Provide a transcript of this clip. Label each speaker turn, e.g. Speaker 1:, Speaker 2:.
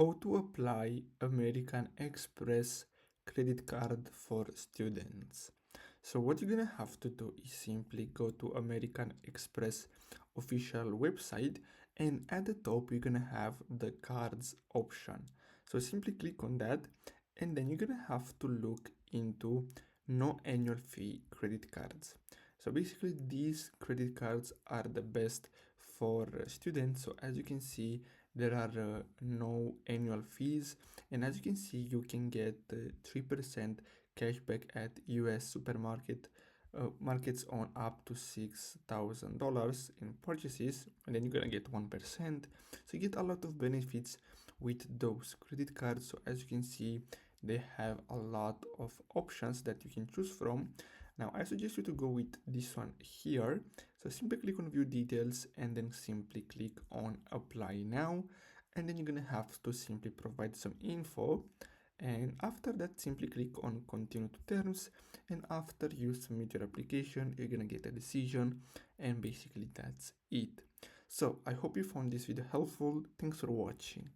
Speaker 1: how to apply American Express credit card for students. So what you're gonna have to do is simply go to American Express official website, and at the top you're gonna have the cards option. So simply click on that, and then you're gonna have to look into no annual fee credit cards. So basically these credit cards are the best for students. So as you can see, there are no annual fees, and as you can see, you can get 3% cashback at US supermarket markets on up to $6,000 in purchases, and then you're gonna get 1%. So you get a lot of benefits with those credit cards. So as you can see, they have a lot of options that you can choose from. Now I suggest you to go with this one here. So simply click on view details and then simply click on apply now, and then you're gonna have to simply provide some info, and after that simply click on continue to terms, and after you submit your application you're gonna get a decision, and basically that's it. So I hope you found this video helpful. Thanks for watching.